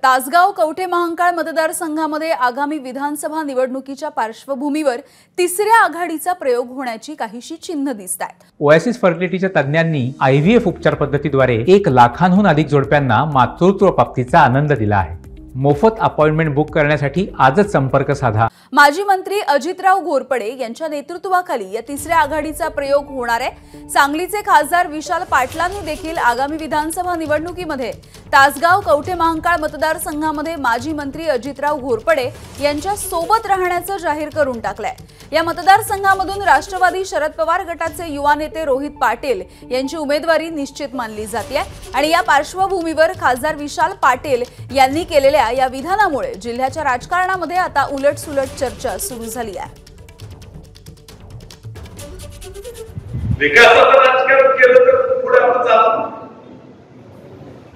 तासगाव कवठे महांकाळ मतदारसंघामध्ये आगामी विधानसभा निवडणुकीच्या पार्श्वभूमीवर तिसऱ्या आघाडीचा प्रयोग होण्याची काहीशी चिन्ह दिसतात। ओएसिस फर्टिलिटीच्या तज्ञांनी आयव्हीएफ उपचार पद्धतीद्वारे 1 लाखांहून अधिक जोडप्यांना मातृत्व प्राप्तीचा आनंद दिला आहे। मोफत अपॉइंटमेंट बुक करण्यासाठी आजच संपर्क साधा। माजी मंत्री अजितराव घोरपडे यांच्या नेतृत्वाखाली या तिसऱ्या आघाडीचा प्रयोग होणार आहे। सांगलीचे खासदार विशाल पाटलांनी देखील आगामी विधानसभा निवडणुकीमध्ये तासगाव कवठे महांकाळ मतदारसंघामध्ये माजी मंत्री अजितराव घोरपडे यांच्या सोबत राहण्याचं जाहीर करून टाकलंय। या मतदारसंघामधून राष्ट्रवादी शरद पवार गटाचे युवा नेते रोहित पाटील यांची उमेदवारी निश्चित मानली जाते आणि या पार्श्वभूमीवर खासदार विशाल पाटील यांनी केलेल्या या विधानामुळे जिल्ह्याच्या राजकारणामध्ये आता उलटसुलट चर्चा सुरू झाली आहे। विकासाचं राजकारण केलं तर पुढे आपण चालू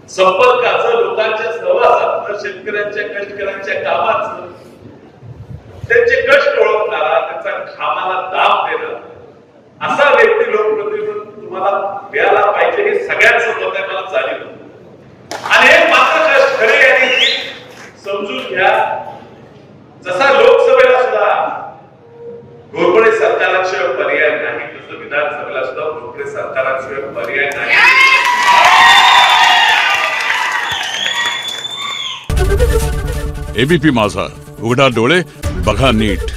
संपर्काचं, लोकांच्या सहवासाचं, शेतकऱ्यांच्या कष्टकऱ्यांच्या कामाचं, त्यांचे कष्ट ओळखणारा, त्यांचा घामाला दाब देणारा असा व्यक्ती लोकप्रतिनिधी तुम्हाला मिळाला पाहिजे हे सगळ्यांचं मत आहे, मला जाणीव आणि हे मात्र खरे आणि समजून घ्या। जसा लोकसभेला सुद्धा घोरपडे सरकाराशिवाय पर्याय नाही, तसं विधानसभेला सुद्धा घोरपडे सरकाराशिवाय पर्याय नाही। एबीपी माझा, उघडा डोळे बघा नीट।